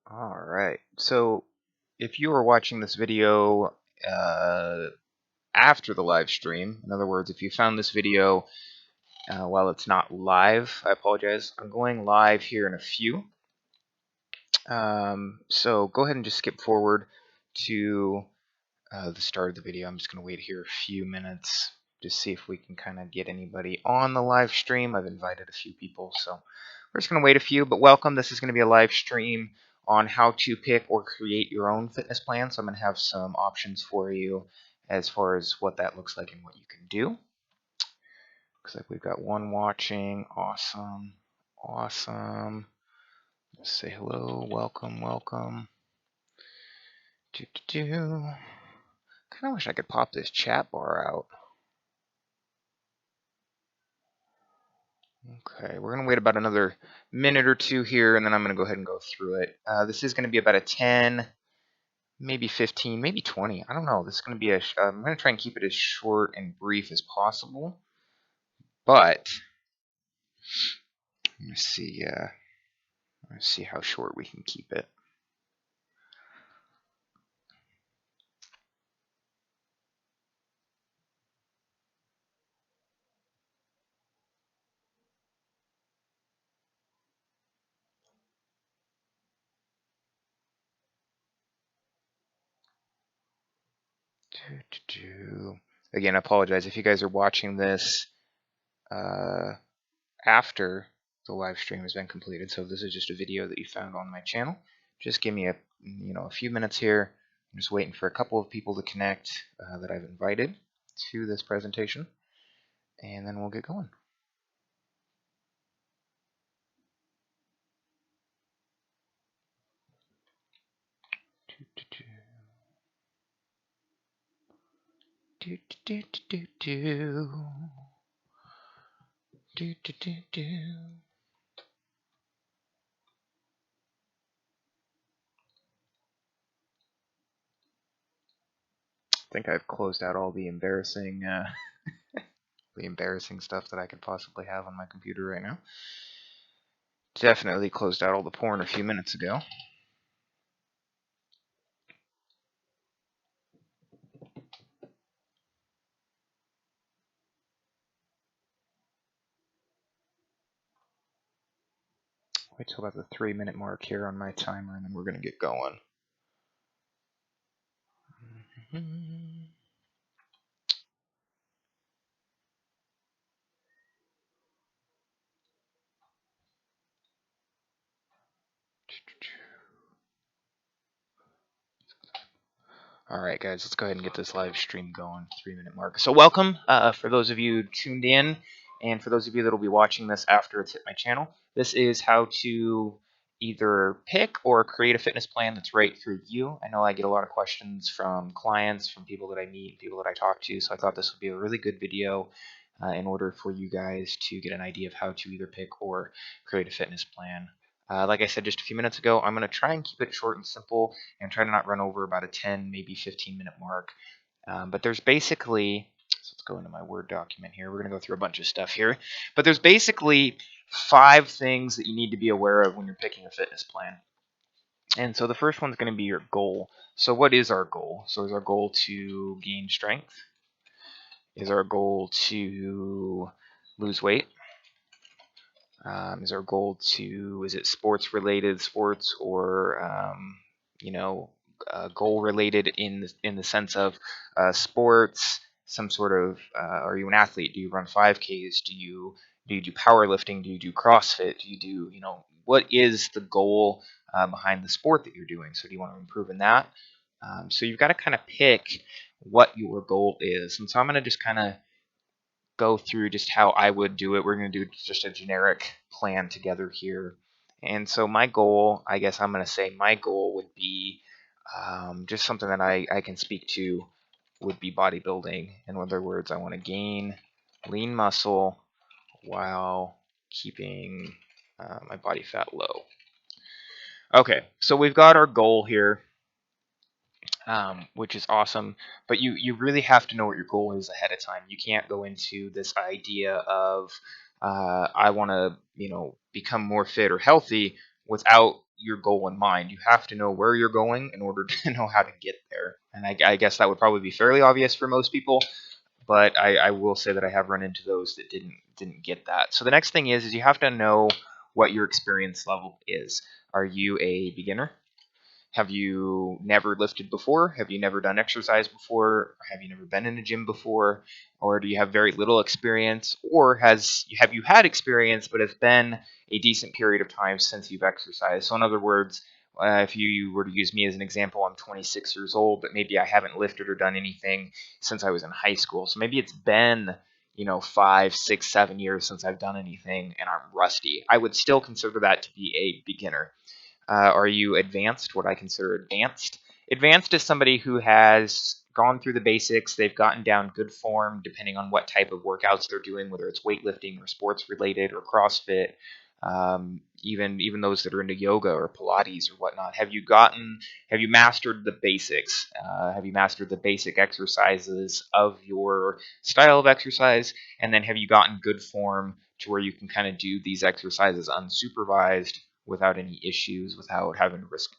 All right. So if you are watching this video uh, after the live stream, in other words, if you found this video while it's not live, I apologize. I'm going live here in a few. So go ahead and just skip forward to the start of the video. I'm just going to wait here a few minutes to see if we can kind of get anybody on the live stream. I've invited a few people, so we're just going to wait a few, but welcome. This is going to be a live stream on how to pick or create your own fitness plan. So I'm going to have some options for you as far as what that looks like and what you can do. Looks like we've got one watching. Awesome. Awesome. Let's say hello. Welcome. Welcome. Kind of wish I could pop this chat bar out. Okay, we're going to wait about another minute or two here, and then I'm going to go ahead and go through it. This is going to be about a 10, maybe 15, maybe 20. I don't know. This is going to be I'm going to try and keep it as short and brief as possible. But let's see. Let's see how short we can keep it. Again, I apologize if you guys are watching this after the live stream has been completed. So if this is just a video that you found on my channel, just give me a few minutes here. I'm just waiting for a couple of people to connect that I've invited to this presentation, and then we'll get going. I think I've closed out all the embarrassing stuff that I could possibly have on my computer right now. Definitely closed out all the porn a few minutes ago. Wait till about the 3-minute mark here on my timer, and then we're going to get going. Alright guys, let's go ahead and get this live stream going, 3-minute mark. So welcome for those of you tuned in, and for those of you that will be watching this after it's hit my channel. This is how to either pick or create a fitness plan that's right for you. I know I get a lot of questions from clients, from people that I meet, people that I talk to, so I thought this would be a really good video in order for you guys to get an idea of how to either pick or create a fitness plan. Like I said just a few minutes ago, I'm going to try and keep it short and simple and try to not run over about a 10, maybe 15-minute mark. But there's basically, so let's go into my Word document here. We're going to go through a bunch of stuff here. But there's basically 5 things that you need to be aware of when you're picking a fitness plan. And so the first one's going to be your goal. So what is our goal? So is our goal to gain strength? Is our goal to lose weight? Is our goal is it sports related, sports or goal related in the sense of sports, some sort of are you an athlete? Do you run 5Ks? Do you do powerlifting? Do you do CrossFit? Do you do what is the goal behind the sport that you're doing? So do you want to improve in that? So you've got to kind of pick what your goal is, and so I'm going to just kind of go through just how I would do it. We're going to do just a generic plan together here. And so my goal, I guess I'm going to say my goal would be just something that I can speak to would be bodybuilding. In other words, I want to gain lean muscle while keeping my body fat low. Okay, so we've got our goal here. Which is awesome. But you really have to know what your goal is ahead of time. You can't go into this idea of I want to become more fit or healthy without your goal in mind. You have to know where you're going in order to know how to get there. And I guess that would probably be fairly obvious for most people, but I will say that I have run into those that didn't get that. So the next thing is you have to know what your experience level is. Are you a beginner? Have you never lifted before? Have you never done exercise before? Have you never been in a gym before? Or do you have very little experience? Or have you had experience, but it's been a decent period of time since you've exercised? So in other words, if you were to use me as an example, I'm 26 years old, but maybe I haven't lifted or done anything since I was in high school. So maybe it's been 5, 6, 7 years since I've done anything and I'm rusty. I would still consider that to be a beginner. Are you advanced? What I consider advanced. Advanced is somebody who has gone through the basics. They've gotten down good form, depending on what type of workouts they're doing, whether it's weightlifting or sports related or CrossFit. Even those that are into yoga or Pilates or whatnot. Have you mastered the basics? Have you mastered the basic exercises of your style of exercise? And then have you gotten good form to where you can kind of do these exercises unsupervised without any issues, without having to risk,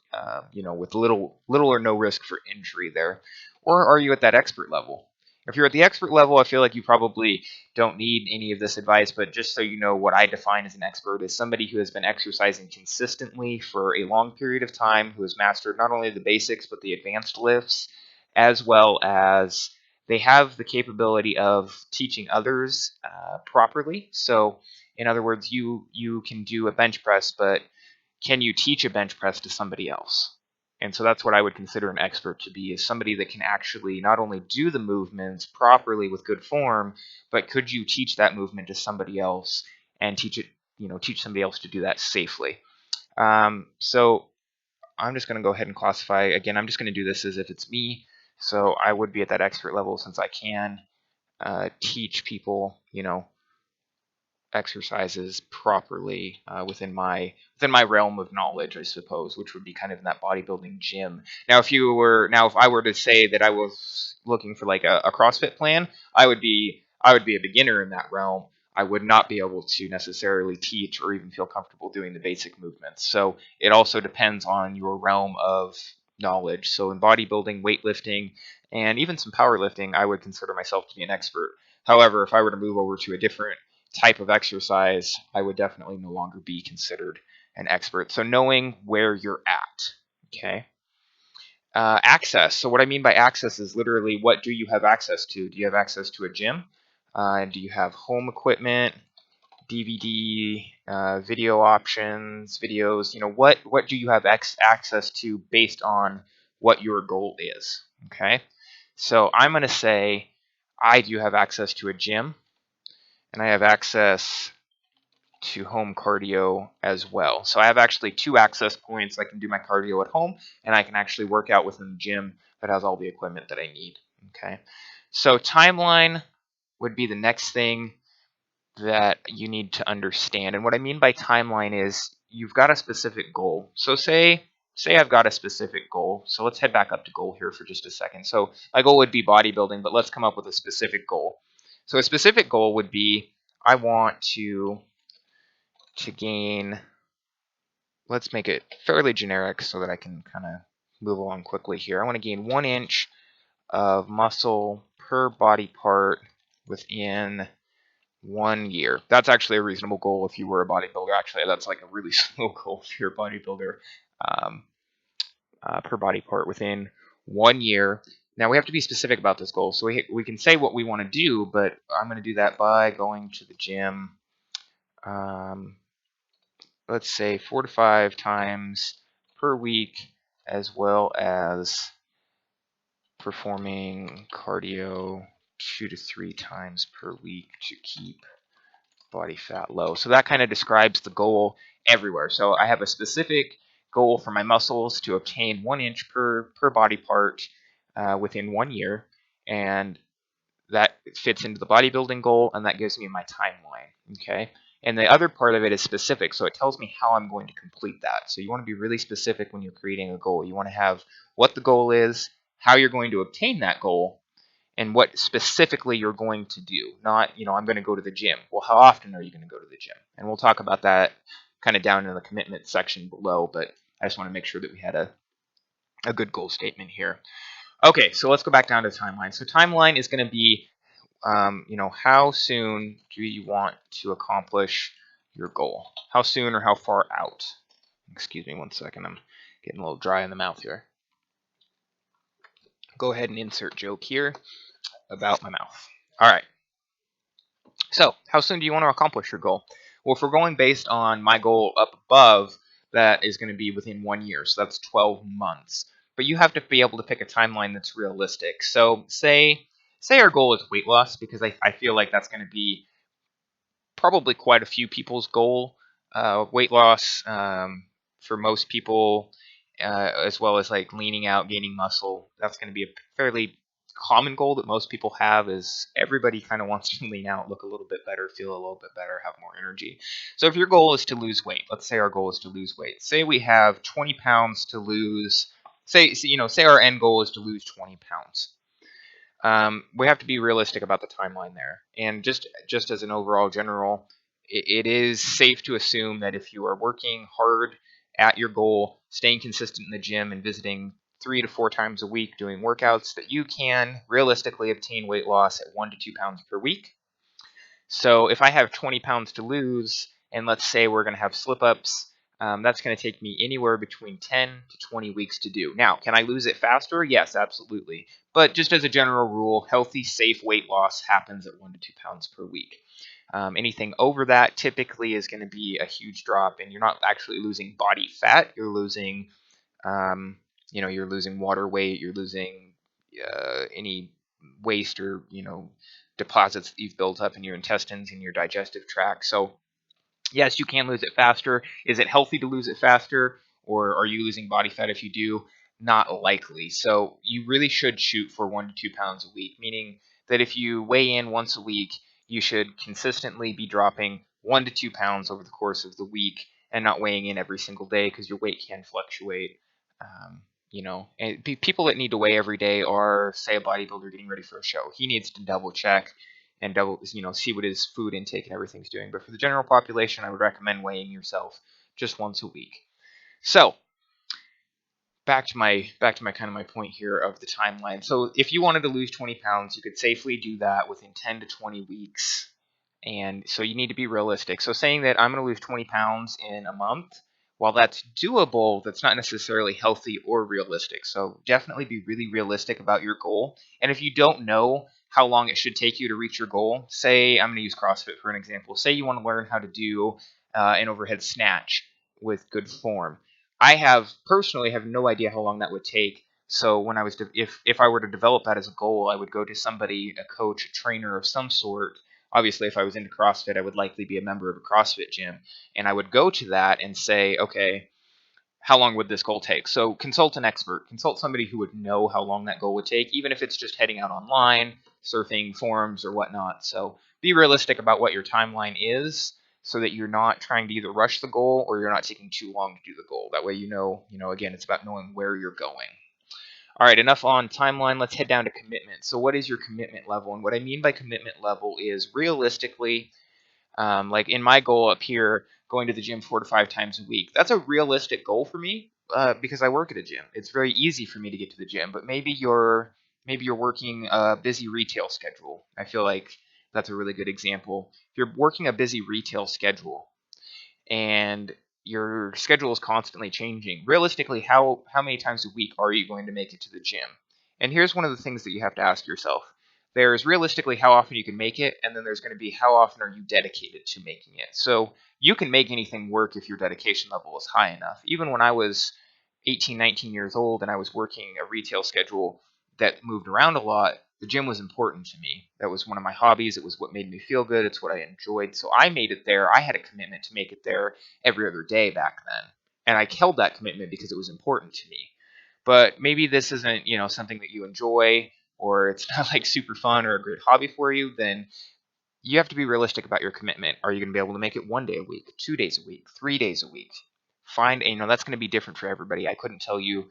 with little or no risk for injury there? Or are you at that expert level? If you're at the expert level, I feel like you probably don't need any of this advice, but just so you know, what I define as an expert is somebody who has been exercising consistently for a long period of time, who has mastered not only the basics, but the advanced lifts, as well as they have the capability of teaching others properly. So, in other words, you can do a bench press, but can you teach a bench press to somebody else? And so that's what I would consider an expert to be, is somebody that can actually not only do the movements properly with good form, but could you teach that movement to somebody else and teach somebody else to do that safely? So I'm just going to go ahead and classify. Again, I'm just going to do this as if it's me. So I would be at that expert level since I can teach people, exercises properly within my realm of knowledge, I suppose, which would be kind of in that bodybuilding gym. Now, if I were to say that I was looking for like a CrossFit plan, I would be a beginner in that realm. I would not be able to necessarily teach or even feel comfortable doing the basic movements. So it also depends on your realm of knowledge. So in bodybuilding, weightlifting, and even some powerlifting, I would consider myself to be an expert. However, if I were to move over to a different type of exercise, I would definitely no longer be considered an expert. So knowing where you're at, okay? Access. So what I mean by access is literally, what do you have access to? Do you have access to a gym? Do you have home equipment, DVD, video options, videos? What do you have access to based on what your goal is? Okay. So I'm going to say I do have access to a gym, and I have access to home cardio as well. So I have actually 2 access points. I can do my cardio at home, and I can actually work out within the gym that has all the equipment that I need. Okay. So timeline would be the next thing that you need to understand. And what I mean by timeline is you've got a specific goal. So say I've got a specific goal. So let's head back up to goal here for just a second. So my goal would be bodybuilding, but let's come up with a specific goal. So a specific goal would be, I want to gain, let's make it fairly generic so that I can kind of move along quickly here. I want to gain 1 inch of muscle per body part within 1 year. That's actually a reasonable goal if you were a bodybuilder. Actually, that's like a really slow goal if you're a bodybuilder, per body part within 1 year. Now, we have to be specific about this goal. So we can say what we want to do, but I'm going to do that by going to the gym, let's say 4 to 5 times per week, as well as performing cardio 2 to 3 times per week to keep body fat low. So that kind of describes the goal everywhere. So I have a specific goal for my muscles to obtain 1 inch per body part within 1 year, and that fits into the bodybuilding goal, and that gives me my timeline. Okay. And the other part of it is specific, so it tells me how I'm going to complete that. So you want to be really specific when you're creating a goal. You want to have what the goal is, how you're going to obtain that goal, and what specifically you're going to do. Not, I'm going to go to the gym. Well, how often are you going to go to the gym? And we'll talk about that kind of down in the commitment section below, but I just want to make sure that we had a good goal statement here. Okay, so let's go back down to timeline. So timeline is going to be, how soon do you want to accomplish your goal? How soon or how far out? Excuse me 1 second. I'm getting a little dry in the mouth here. Go ahead and insert joke here about my mouth. All right. So, how soon do you want to accomplish your goal? Well, if we're going based on my goal up above, that is going to be within 1 year. So that's 12 months. But you have to be able to pick a timeline that's realistic. So say our goal is weight loss, because I feel like that's going to be probably quite a few people's goal. Weight loss for most people, as well as like leaning out, gaining muscle. That's going to be a fairly common goal that most people have. Is everybody kind of wants to lean out, look a little bit better, feel a little bit better, have more energy. So if your goal is to lose weight, let's say our goal is to lose weight. Say we have 20 pounds to lose. Say our end goal is to lose 20 pounds. We have to be realistic about the timeline there. And just as an overall general, it is safe to assume that if you are working hard at your goal, staying consistent in the gym, and visiting 3 to 4 times a week doing workouts, that you can realistically obtain weight loss at 1 to 2 pounds per week. So if I have 20 pounds to lose, and let's say we're going to have slip ups, that's going to take me anywhere between 10 to 20 weeks to do. Now, can I lose it faster? Yes, absolutely. But just as a general rule, healthy, safe weight loss happens at 1 to 2 pounds per week. Anything over that typically is going to be a huge drop, and you're not actually losing body fat. You're losing, you're losing water weight. You're losing any waste or deposits that you've built up in your intestines and your digestive tract. So yes, you can lose it faster. Is it healthy to lose it faster, or are you losing body fat if you do? Not likely. So you really should shoot for 1 to 2 pounds a week, meaning that if you weigh in once a week, you should consistently be dropping 1 to 2 pounds over the course of the week, and not weighing in every single day, because your weight can fluctuate. And people that need to weigh every day are, say, a bodybuilder getting ready for a show. He needs to double check and see what his food intake and everything's doing. But for the general population, I would recommend weighing yourself just once a week. So back to my kind of my point here of the timeline. So if you wanted to lose 20 pounds, you could safely do that within 10 to 20 weeks. And so you need to be realistic. So saying that I'm going to lose 20 pounds in a month, while that's doable, that's not necessarily healthy or realistic. So definitely be really realistic about your goal. And if you don't know how long it should take you to reach your goal, say I'm going to use CrossFit for an example. Say you want to learn how to do an overhead snatch with good form. I personally have no idea how long that would take. So when I was if I were to develop that as a goal, I would go to somebody, a coach, a trainer of some sort. Obviously, if I was into CrossFit, I would likely be a member of a CrossFit gym, and I would go to that and say, okay, how long would this goal take? So consult an expert, consult somebody who would know how long that goal would take, even if it's just heading out online, surfing forums or whatnot. So be realistic about what your timeline is, so that you're not trying to either rush the goal or you're not taking too long to do the goal. That way, again, it's about knowing where you're going. All right, enough on timeline. Let's head down to commitment. So what is your commitment level? And what I mean by commitment level is realistically, like in my goal up here, going to the gym 4 to 5 times a week. That's a realistic goal for me because I work at a gym. It's very easy for me to get to the gym. But maybe you're working a busy retail schedule. I feel like that's a really good example. If you're working a busy retail schedule and your schedule is constantly changing, realistically, how many times a week are you going to make it to the gym? And here's one of the things that you have to ask yourself. There's realistically how often you can make it, and then there's going to be how often are you dedicated to making it. So you can make anything work if your dedication level is high enough. Even when I was 18, 19 years old and I was working a retail schedule that moved around a lot, the gym was important to me. That was one of my hobbies. It was what made me feel good. It's what I enjoyed. So I made it there. I had a commitment to make it there every other day back then. And I held that commitment because it was important to me. But maybe this isn't, something that you enjoy, or it's not like super fun or a great hobby for you, then you have to be realistic about your commitment. Are you going to be able to make it 1 day a week, 2 days a week, 3 days a week? That's going to be different for everybody. I couldn't tell you,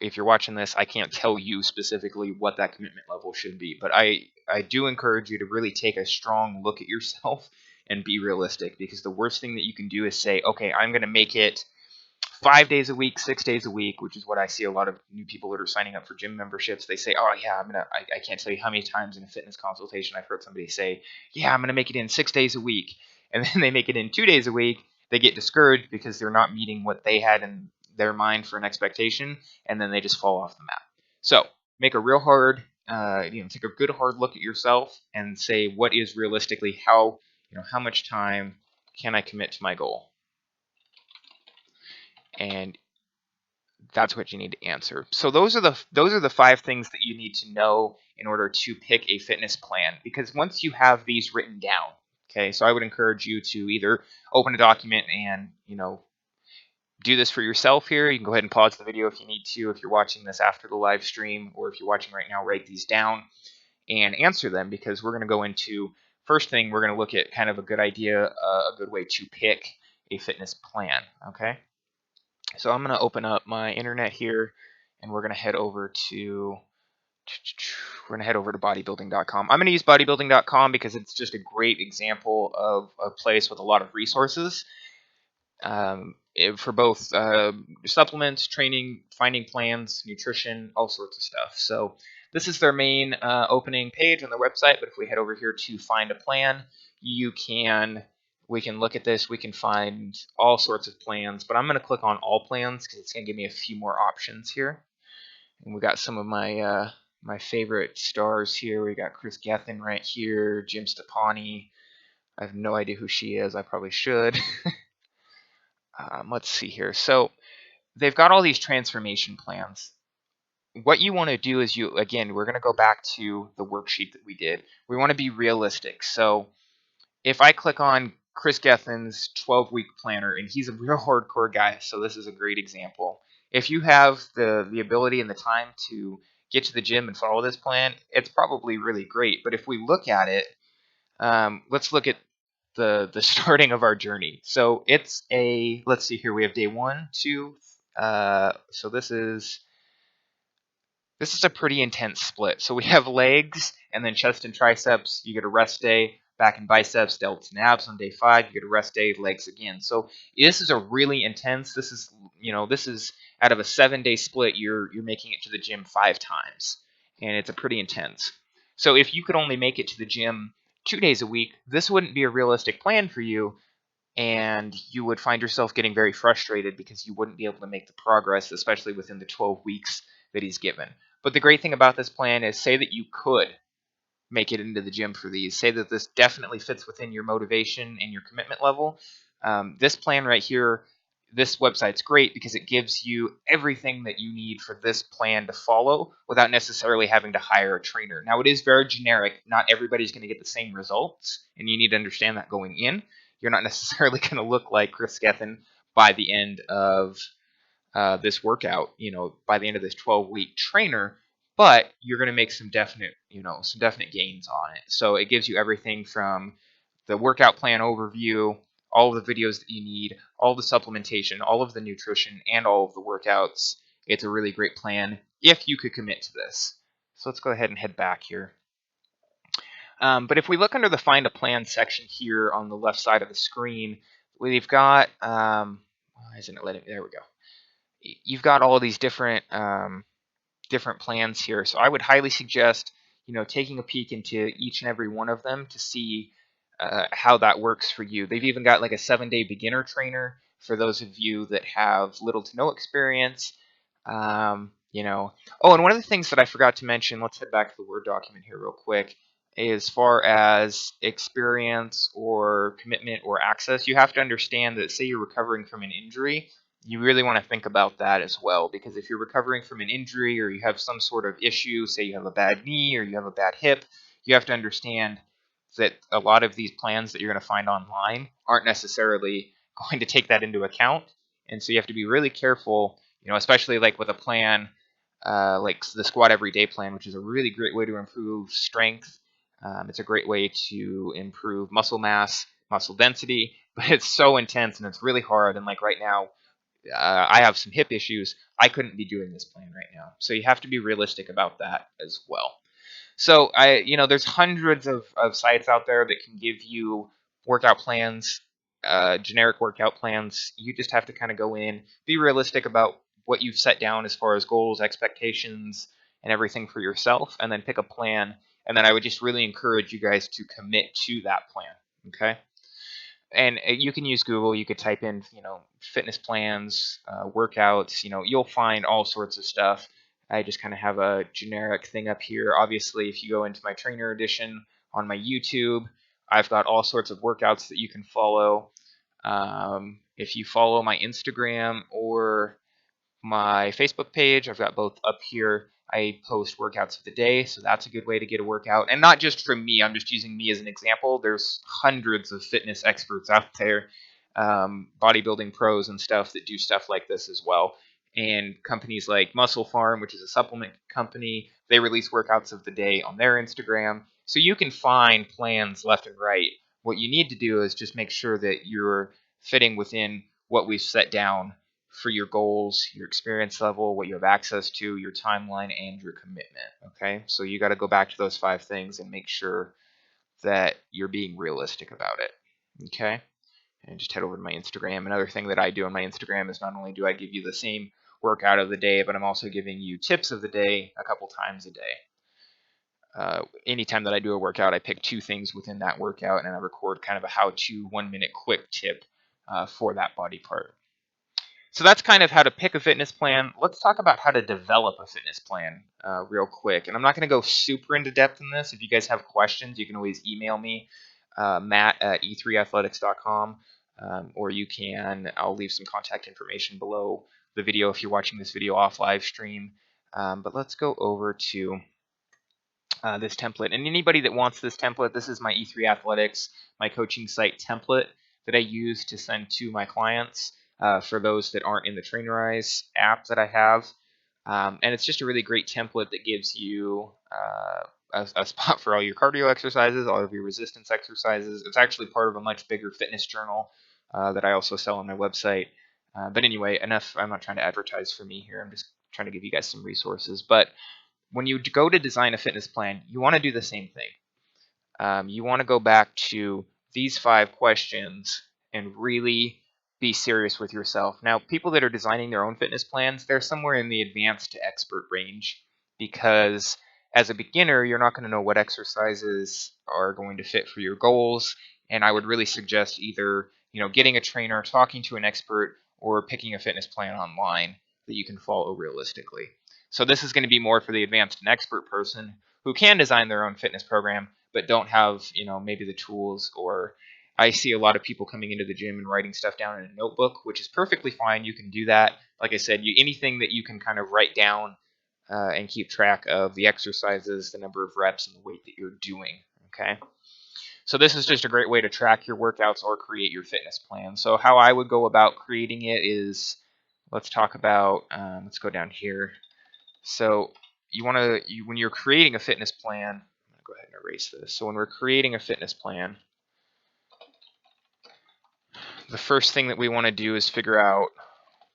if you're watching this, I can't tell you specifically what that commitment level should be. But I do encourage you to really take a strong look at yourself and be realistic, because the worst thing that you can do is say, okay, I'm going to make it 5 days a week, 6 days a week, which is what I see a lot of new people that are signing up for gym memberships. They say, oh yeah, I can't tell you how many times in a fitness consultation I've heard somebody say, yeah, I'm going to make it in 6 days a week. And then they make it in 2 days a week. They get discouraged because they're not meeting what they had in their mind for an expectation. And then they just fall off the map. So make a real hard, take a good hard look at yourself and say, what is realistically how much time can I commit to my goal? And that's what you need to answer. So those are the 5 things that you need to know in order to pick a fitness plan. Because once you have these written down, okay, so I would encourage you to either open a document and do this for yourself here. You can go ahead and pause the video if you need to. If you're watching this after the live stream, or if you're watching right now, write these down and answer them, because we're going to go into first thing. We're going to look at kind of a good idea, a good way to pick a fitness plan. Okay. So I'm going to open up my internet here, and we're going to head over to bodybuilding.com. I'm going to use bodybuilding.com because it's just a great example of a place with a lot of resources for both supplements, training, finding plans, nutrition, all sorts of stuff. So this is their main opening page on their website. But if we head over here to find a plan, we can look at this. We can find all sorts of plans, but I'm going to click on all plans because it's going to give me a few more options here. And we got some of my my favorite stars here. We got Chris Gethin right here, Jim Stepani. I have no idea who she is. I probably should. Let's see here. So they've got all these transformation plans. What you want to do is we're going to go back to the worksheet that we did. We want to be realistic. So if I click on Chris Gethin's 12-week planner, and he's a real hardcore guy, so this is a great example. If you have the ability and the time to get to the gym and follow this plan, it's probably really great. But if we look at it, let's look at the starting of our journey. So let's see here. We have day 1, 2. So this is a pretty intense split. So we have legs and then chest and triceps. You get a rest day. Back and biceps, delts and abs on day 5. You get a rest day, legs again. So this is a really intense. This is out of a 7-day split. You're making it to the gym 5 times, and it's a pretty intense. So if you could only make it to the gym 2 days a week, this wouldn't be a realistic plan for you, and you would find yourself getting very frustrated because you wouldn't be able to make the progress, especially within the 12 weeks that he's given. But the great thing about this plan is, say that you could make it into the gym for these. Say that this definitely fits within your motivation and your commitment level. This plan right here, this website's great because it gives you everything that you need for this plan to follow without necessarily having to hire a trainer. Now, it is very generic. Not everybody's going to get the same results, and you need to understand that going in. You're not necessarily going to look like Chris Gethin by the end of this workout, by the end of this 12-week trainer, but you're going to make some definite gains on it. So it gives you everything from the workout plan overview, all of the videos that you need, all the supplementation, all of the nutrition, and all of the workouts. It's a really great plan if you could commit to this. So let's go ahead and head back here. But if we look under the Find a Plan section here on the left side of the screen, we've got, why isn't it letting me? There we go. You've got all of these different plans here. So I would highly suggest, taking a peek into each and every one of them to see how that works for you. They've even got like a 7-day beginner trainer for those of you that have little to no experience. Oh, and one of the things that I forgot to mention, let's head back to the Word document here real quick. As far as experience or commitment or access, you have to understand that, say you're recovering from an injury, you really want to think about that as well, because if you're recovering from an injury or you have some sort of issue, say you have a bad knee or you have a bad hip, you have to understand that a lot of these plans that you're going to find online aren't necessarily going to take that into account. And so you have to be really careful, especially like with a plan like the Squat Everyday plan, which is a really great way to improve strength. It's a great way to improve muscle mass, muscle density, but it's so intense and it's really hard. And like right now, I have some hip issues. I couldn't be doing this plan right now. So you have to be realistic about that as well. So there's hundreds of sites out there that can give you workout plans generic workout plans. You just have to kind of go in, be realistic about what you've set down as far as goals, expectations, and everything for yourself, and then pick a plan. And then I would just really encourage you guys to commit to that plan. Okay. And you can use Google. You could type in, fitness plans, workouts. You'll find all sorts of stuff. I just kind of have a generic thing up here. Obviously, if you go into my trainer edition on my YouTube, I've got all sorts of workouts that you can follow. If you follow my Instagram or my Facebook page, I've got both up here. I post workouts of the day, so that's a good way to get a workout. And not just from me, I'm just using me as an example. There's hundreds of fitness experts out there, bodybuilding pros and stuff that do stuff like this as well. And companies like Muscle Farm, which is a supplement company, they release workouts of the day on their Instagram. So you can find plans left and right. What you need to do is just make sure that you're fitting within what we've set down for your goals, your experience level, what you have access to, your timeline, and your commitment. Okay, so you got to go back to those 5 things and make sure that you're being realistic about it. Okay, and just head over to my Instagram. Another thing that I do on my Instagram is not only do I give you the same workout of the day, but I'm also giving you tips of the day a couple times a day. Anytime that I do a workout, I pick 2 things within that workout and I record kind of a how-to 1-minute quick tip for that body part. So that's kind of how to pick a fitness plan. Let's talk about how to develop a fitness plan real quick. And I'm not going to go super into depth in this. If you guys have questions, you can always email me, matt@e3athletics.com, or I'll leave some contact information below the video if you're watching this video off live stream. But let's go over to this template. And anybody that wants this template, this is my E3 Athletics, my coaching site template that I use to send to my clients. For those that aren't in the Trainerize app that I have. And it's just a really great template that gives you a spot for all your cardio exercises, all of your resistance exercises. It's actually part of a much bigger fitness journal that I also sell on my website. But anyway, enough. I'm not trying to advertise for me here. I'm just trying to give you guys some resources. But when you go to design a fitness plan, you want to do the same thing. You want to go back to these 5 questions and really be serious with yourself. Now, people that are designing their own fitness plans, they're somewhere in the advanced to expert range because as a beginner, you're not going to know what exercises are going to fit for your goals. And I would really suggest either, getting a trainer, talking to an expert, or picking a fitness plan online that you can follow realistically. So this is going to be more for the advanced and expert person who can design their own fitness program, but don't have, maybe the tools. Or I see a lot of people coming into the gym and writing stuff down in a notebook, which is perfectly fine. You can do that. Like I said, anything that you can kind of write down and keep track of the exercises, the number of reps, and the weight that you're doing. Okay. So this is just a great way to track your workouts or create your fitness plan. So how I would go about creating it is, let's talk about, let's go down here. So when you're creating a fitness plan, I'm going to go ahead and erase this. So when we're creating a fitness plan, the first thing that we want to do is figure out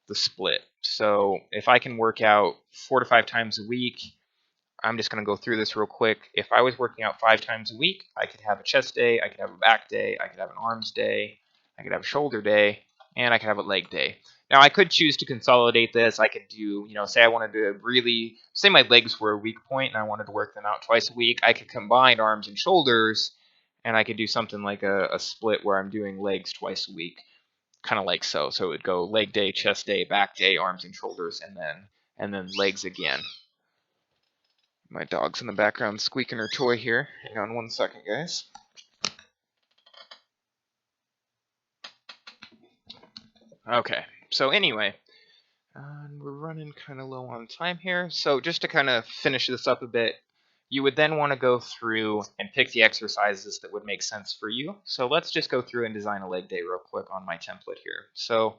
the split. So if I can work out 4 to 5 times a week, I'm just going to go through this real quick. If I was working out 5 times a week, I could have a chest day, I could have a back day, I could have an arms day, I could have a shoulder day, and I could have a leg day. Now, I could choose to consolidate this. I could do, say I wanted to really, say my legs were a weak point and I wanted to work them out twice a week. I could combine arms and shoulders, and I could do something like a split where I'm doing legs twice a week, kind of like so. So it would go leg day, chest day, back day, arms and shoulders, and then legs again. My dog's in the background squeaking her toy here. Hang on 1 second, guys. Okay, so anyway, we're running kind of low on time here. So just to kind of finish this up a bit, you would then want to go through and pick the exercises that would make sense for you. So let's just go through and design a leg day real quick on my template here. So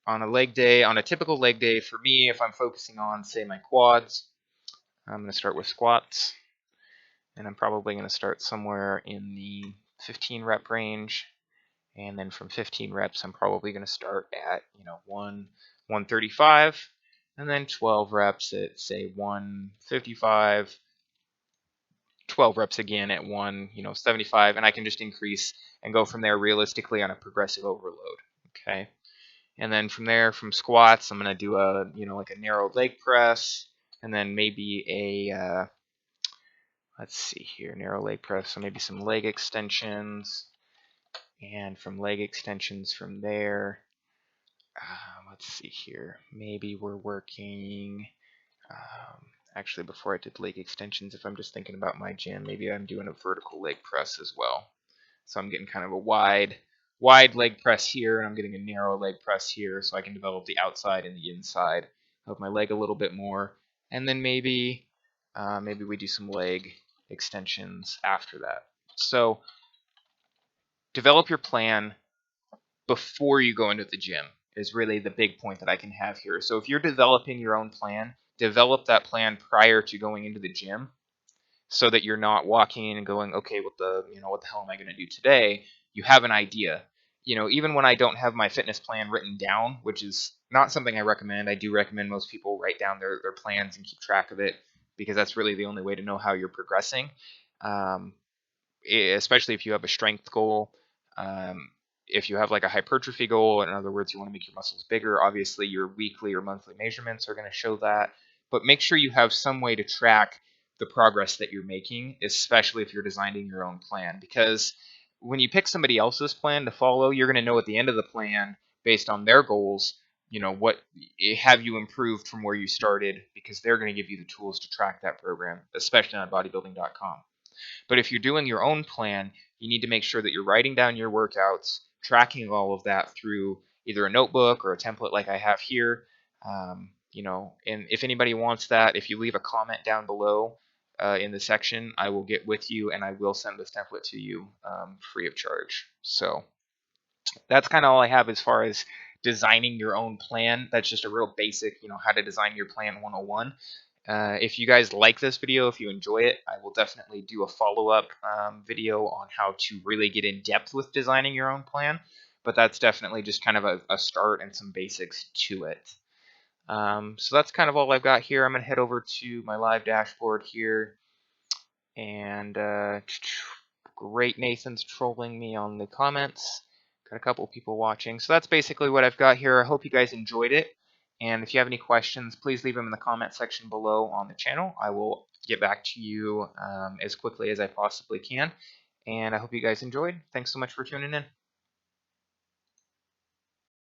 on a typical leg day for me, if I'm focusing on, say, my quads, I'm going to start with squats. And I'm probably going to start somewhere in the 15 rep range. And then from 15 reps, I'm probably going to start at, 135, and then 12 reps at, say, 155, 12 reps again at 75, and I can just increase and go from there realistically on a progressive overload. Okay. And then from there, from squats, I'm gonna do a like a narrow leg press, and then maybe a let's see here, narrow leg press, so maybe some leg extensions, and from leg extensions from there, let's see here, maybe we're working. Actually, before I did leg extensions, if I'm just thinking about my gym, maybe I'm doing a vertical leg press as well. So I'm getting kind of a wide leg press here, and I'm getting a narrow leg press here, so I can develop the outside and the inside of my leg a little bit more. And then maybe we do some leg extensions after that. So develop your plan before you go into the gym is really the big point that I can have here. So if you're developing your own plan, develop that plan prior to going into the gym, so that you're not walking in and going, okay, what the hell am I going to do today? You have an idea. Even when I don't have my fitness plan written down, which is not something I recommend, I do recommend most people write down their plans and keep track of it, because that's really the only way to know how you're progressing. Um, Especially if you have a strength goal. If you have like a hypertrophy goal, in other words, you want to make your muscles bigger, obviously your weekly or monthly measurements are going to show that. But make sure you have some way to track the progress that you're making, especially if you're designing your own plan. Because when you pick somebody else's plan to follow, you're going to know at the end of the plan, based on their goals, what have you improved from where you started, because they're going to give you the tools to track that program, especially on bodybuilding.com. But if you're doing your own plan, you need to make sure that you're writing down your workouts, tracking all of that through either a notebook or a template like I have here. And if anybody wants that, if you leave a comment down below in the section, I will get with you and I will send this template to you free of charge. So that's kind of all I have as far as designing your own plan. That's just a real basic, how to design your plan 101. If you guys like this video, if you enjoy it, I will definitely do a follow-up video on how to really get in depth with designing your own plan. But that's definitely just kind of a start and some basics to it. So that's kind of all I've got here. I'm going to head over to my live dashboard here. And great, Nathan's trolling me on the comments. Got a couple people watching. So that's basically what I've got here. I hope you guys enjoyed it. And if you have any questions, please leave them in the comment section below on the channel. I will get back to you as quickly as I possibly can. And I hope you guys enjoyed. Thanks so much for tuning in.